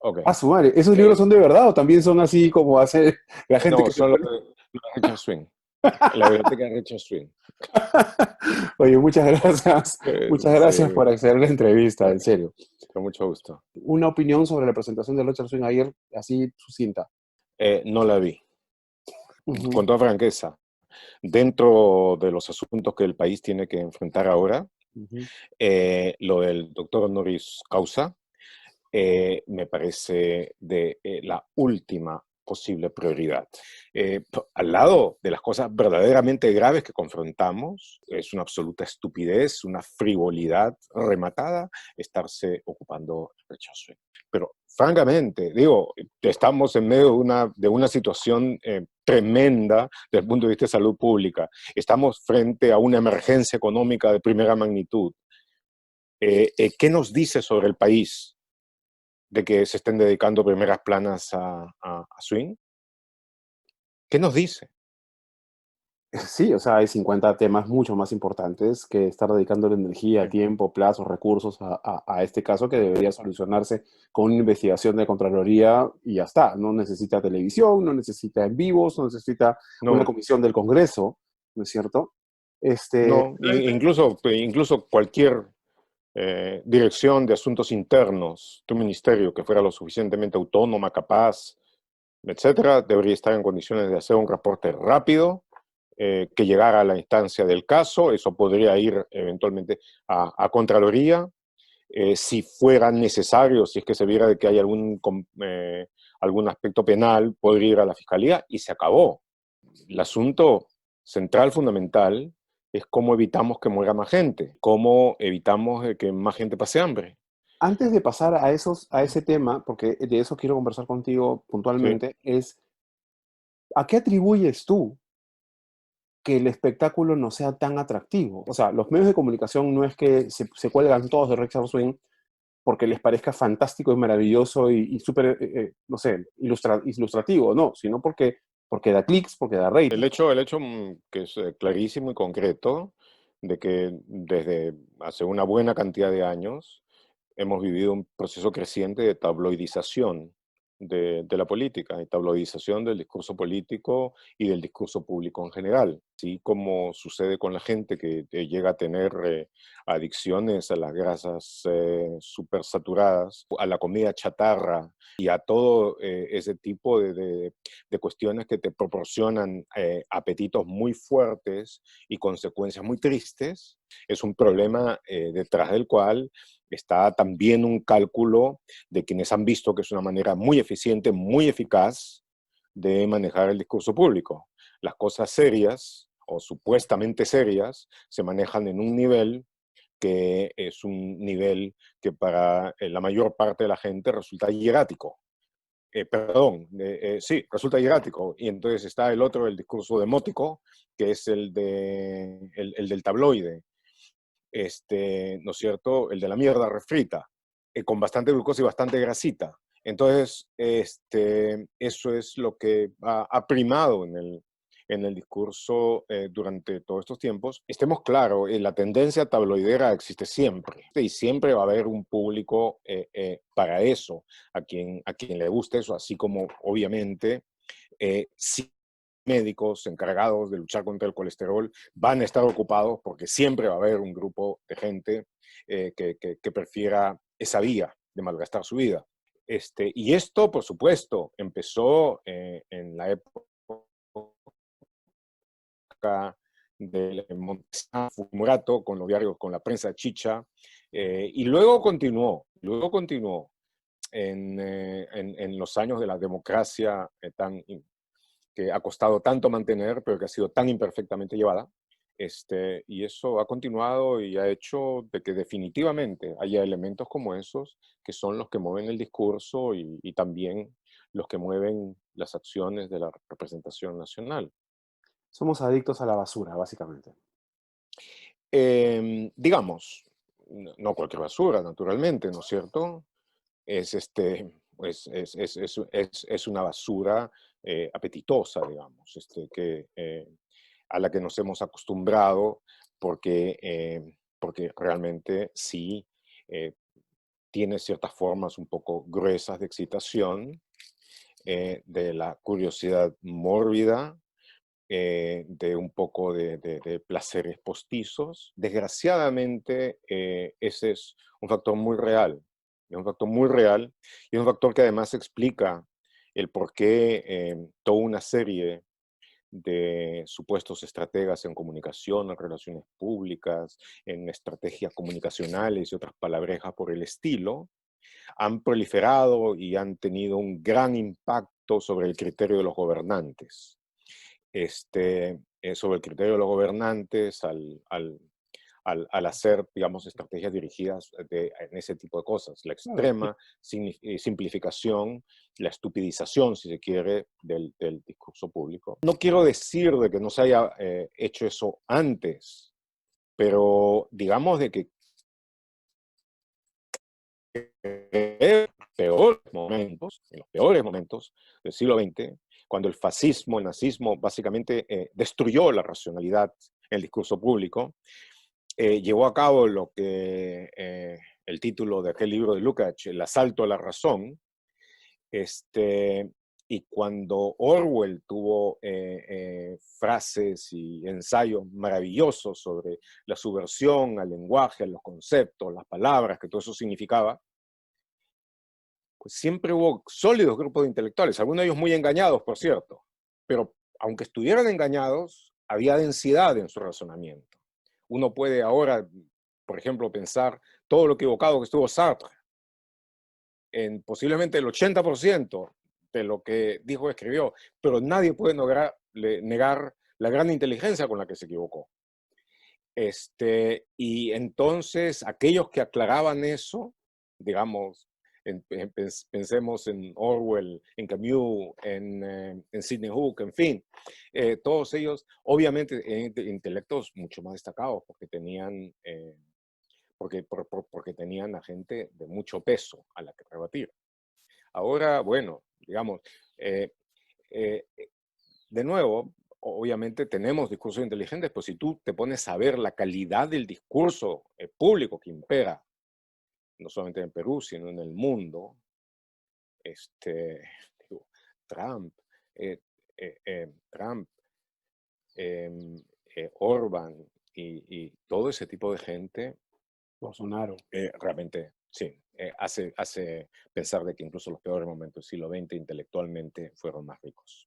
Ok. Ah, su madre, ¿esos libros Eh, son de verdad o también son así como hace la gente no, que se son pone? los de Richard Swing. La biblioteca de Richard Swing. Oye, muchas gracias Sí, por acceder a la entrevista, en bueno, serio. con mucho gusto. Una opinión sobre la presentación de Richard Swing ayer, así sucinta. No la vi. Ujú, Con toda franqueza, dentro de los asuntos que el país tiene que enfrentar ahora, ujú. lo del doctor honoris causa me parece de la última posible prioridad. Al lado de las cosas verdaderamente graves que confrontamos, es una absoluta estupidez, una frivolidad rematada estarse ocupando el rechazo. Pero francamente, digo, estamos en medio de una situación tremenda desde el punto de vista de salud pública. Estamos frente a una emergencia económica de primera magnitud. ¿Qué nos dice sobre el país de que se estén dedicando primeras planas a swing? ¿Qué nos dice? Sí, o sea, hay 50 temas mucho más importantes que estar dedicando la energía, tiempo, plazos, recursos a este caso que debería solucionarse con una investigación de Contraloría y ya está. No necesita televisión, no necesita en vivos, no necesita una No, comisión del Congreso, ¿no es cierto? no, incluso cualquier dirección de asuntos internos de un ministerio que fuera lo suficientemente autónoma, capaz, etcétera, debería estar en condiciones de hacer un reporte rápido que llegara a la instancia del caso. Eso podría ir eventualmente a Contraloría. Si fuera necesario, si es que se viera de que hay algún aspecto penal, podría ir a la Fiscalía y se acabó. El asunto central, fundamental, es cómo evitamos que muera más gente, cómo evitamos que más gente pase hambre. Antes de pasar a ese tema, porque de eso quiero conversar contigo Sí. puntualmente, es ¿a qué atribuyes tú que el espectáculo no sea tan atractivo? O sea, los medios de comunicación no es que se cuelgan todos de Richard Swing porque les parezca fantástico y maravilloso y súper, no sé, ilustrativo, no, sino porque da clics, porque da rating. El hecho que es clarísimo y concreto de que desde hace una buena cantidad de años hemos vivido un proceso creciente de tabloidización de la política y tabloidización del discurso político y del discurso público en general. Así como sucede con la gente que llega a tener adicciones a las grasas supersaturadas, a la comida chatarra y a todo ese tipo de cuestiones que te proporcionan apetitos muy fuertes y consecuencias muy tristes, es un problema detrás del cual está también un cálculo de quienes han visto que es una manera muy eficiente, muy eficaz de manejar el discurso público. Las cosas serias o supuestamente serias se manejan en un nivel que es un nivel que para la mayor parte de la gente resulta hierático. Sí, resulta hierático. Y entonces está el otro, el discurso demótico, que es el del tabloide, ¿no es cierto? El de la mierda refrita, con bastante glucosa y bastante grasita. Entonces, eso es lo que ha primado en el discurso durante todos estos tiempos. Estemos claros, la tendencia tabloidera existe siempre y siempre va a haber un público para eso, a quien le guste eso, así como obviamente sí, médicos encargados de luchar contra el colesterol van a estar ocupados porque siempre va a haber un grupo de gente que prefiera esa vía de malgastar su vida. Y esto, por supuesto, empezó en la época del Montesano Fumurato, con los diarios, con la prensa chicha, y luego continuó en los años de la democracia que ha costado tanto mantener, pero que ha sido tan imperfectamente llevada. Y eso ha continuado y ha hecho de que definitivamente haya elementos como esos que son los que mueven el discurso y también los que mueven las acciones de la representación nacional. Somos adictos a la basura, básicamente. Digamos, no cualquier basura, naturalmente, ¿no es cierto? Es, es una basura apetitosa, digamos, a la que nos hemos acostumbrado porque realmente sí, eh, tiene ciertas formas un poco gruesas de excitación, de la curiosidad mórbida, de un poco de placeres postizos. Desgraciadamente, ese es un factor muy real. Es un factor muy real y es un factor que además explica el por qué toda una serie de supuestos estrategas en comunicación, en relaciones públicas, en estrategias comunicacionales y otras palabrejas por el estilo, han proliferado y han tenido un gran impacto sobre el criterio de los gobernantes. Sobre el criterio de los gobernantes al hacer, digamos, estrategias dirigidas en ese tipo de cosas. La Claro, extrema simplificación, la estupidización, si se quiere, del discurso público. No quiero decir de que no se haya hecho eso antes, pero digamos de que en los peores momentos del siglo XX, cuando el fascismo, el nazismo, básicamente destruyó la racionalidad en el discurso público, llevó a cabo lo que el título de aquel libro de Lukács, El asalto a la razón, este, y cuando Orwell tuvo frases y ensayos maravillosos sobre la subversión al lenguaje, a los conceptos, las palabras, que todo eso significaba, pues siempre hubo sólidos grupos de intelectuales, algunos de ellos muy engañados, por cierto, pero aunque estuvieran engañados, había densidad en su razonamiento. Uno puede ahora, por ejemplo, pensar todo lo equivocado que estuvo Sartre, en posiblemente el 80% de lo que dijo o escribió, pero nadie puede negar la gran inteligencia con la que se equivocó. Y entonces aquellos que aclaraban eso, digamos, pensemos en Orwell, en Camus, en Sidney Hook, en fin, todos ellos, obviamente, intelectos mucho más destacados, porque tenían, porque tenían a gente de mucho peso a la que rebatir. Ahora, bueno, digamos, eh, eh, de nuevo, obviamente tenemos discursos inteligentes, pues si tú te pones a ver la calidad del discurso público que impera, no solamente en Perú, sino en el mundo, este, digo, Trump, eh, Trump, Orban y todo ese tipo de gente, Bolsonaro. realmente, sí, hace pensar de que incluso los peores momentos del siglo XX intelectualmente fueron más ricos.